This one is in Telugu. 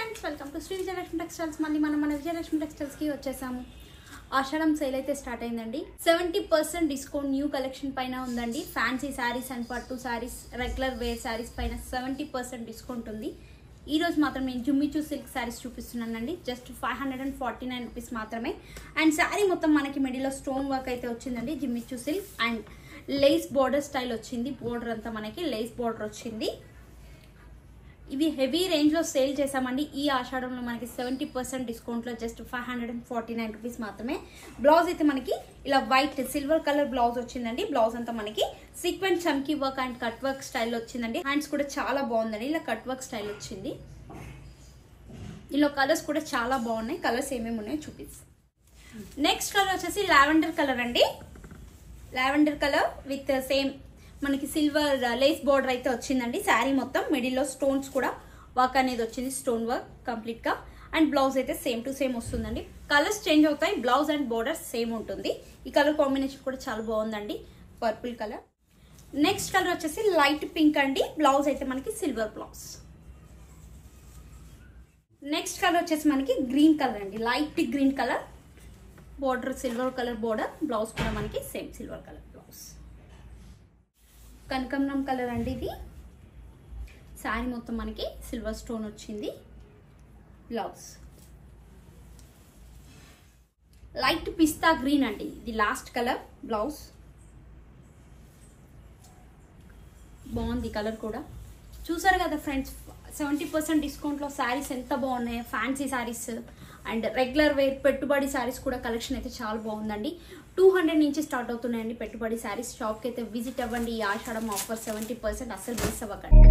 Friends, welcome to Shri Vijayalakshmi textiles. మళ్ళీ మన విజయలక్ష్మి టెక్స్టైల్స్కి వచ్చేసాము. ఆషాఢం సేల్ అయితే స్టార్ట్ అయిందండి. 70% డిస్కౌంట్ న్యూ కలెక్షన్ పైన ఉందండి. ఫ్యాన్సీ శారీస్ అండ్ పట్టు శారీస్, రెగ్యులర్ వేర్ శారీస్ పైన 70% డిస్కౌంట్ ఉంది. ఈ రోజు మాత్రం నేను జుమ్మిచూ సిల్క్ శారీస్ చూపిస్తున్నానండి. జస్ట్ 549 రూపీస్ మాత్రమే. అండ్ శారీ మొత్తం మనకి మిడిల్లో స్టోన్ వర్క్ అయితే వచ్చిందండి. జుమ్మిచూ silk and lace border style వచ్చింది. బోర్డర్ అంతా మనకి లేస్ బోర్డర్ వచ్చింది. ఇవి హెవీ రేంజ్ లో సేల్ చేసామండి. ఈ ఆషాఢంలో మనకి 70% డిస్కౌంట్ లో జస్ట్ 549 రూపీస్ మాత్రమే. బ్లౌజ్ అయితే మనకి ఇలా వైట్ సిల్వర్ కలర్ బ్లౌజ్ వచ్చిందండి. బ్లౌజ్ అంతా మనకి సీక్వెన్స్ చమ్కీ work and cut work style వచ్చిందండి. హ్యాండ్స్ కూడా చాలా బాగుందండి. ఇలా కట్ వర్క్ స్టైల్ వచ్చింది. ఇలా కలర్స్ కూడా చాలా బాగున్నాయి. కలర్స్ ఏమేమి ఉన్నాయో చూపిస్తాను. నెక్స్ట్ కలర్ వచ్చేసి లావెండర్ కలర్ అండి. లావెండర్ కలర్ విత్ సేమ్ మనకి సిల్వర్ లేస్ బోర్డర్ అయితే వచ్చిందండి. శారీ మొత్తం మిడిల్లో స్టోన్స్ కూడా వర్క్ అనేది వచ్చింది. స్టోన్ వర్క్ కంప్లీట్ గా. అండ్ బ్లౌజ్ అయితే సేమ్ టు సేమ్ వస్తుందండి. కలర్స్ చేంజ్ అవుతాయి. బ్లౌజ్ అండ్ బోర్డర్ సేమ్ ఉంటుంది. ఈ కలర్ కాంబినేషన్ కూడా చాలా బాగుందండి. Purple colour. నెక్స్ట్ కలర్ వచ్చేసి లైట్ పింక్ అండి. బ్లౌజ్ అయితే మనకి సిల్వర్ బ్లౌజ్. నెక్స్ట్ కలర్ వచ్చేసి మనకి గ్రీన్ కలర్ అండి. Light green colour. Border silver colour border. Blouse కూడా మనకి సేమ్ సిల్వర్ కలర్ బ్లౌజ్. కనకాంబరం కలర్ అండి ఇది. శారీ మొత్తం మనకి సిల్వర్ స్టోన్ వచ్చింది. బ్లౌజ్ లైట్ పిస్తా గ్రీన్ అండి. ఇది లాస్ట్ కలర్. బ్లౌజ్ బాగుంది. కలర్ కూడా చూసారు కదా ఫ్రెండ్స్. 70% డిస్కౌంట్ లో శారీస్ ఎంత బాగున్నాయి. Fancy sarees and regular wear పెట్టుబడి శారీస్ కూడా కలెక్షన్ అయితే చాలా బాగుందండి. 200 నుంచి స్టార్ట్ అవుతున్నాయండి పెట్టుబడి శారీస్. షాప్కి అయితే విజిట్ అవ్వండి. ఈ ఆషాఢం ఆఫర్ 70% అసలు మిస్ అవ్వకండి.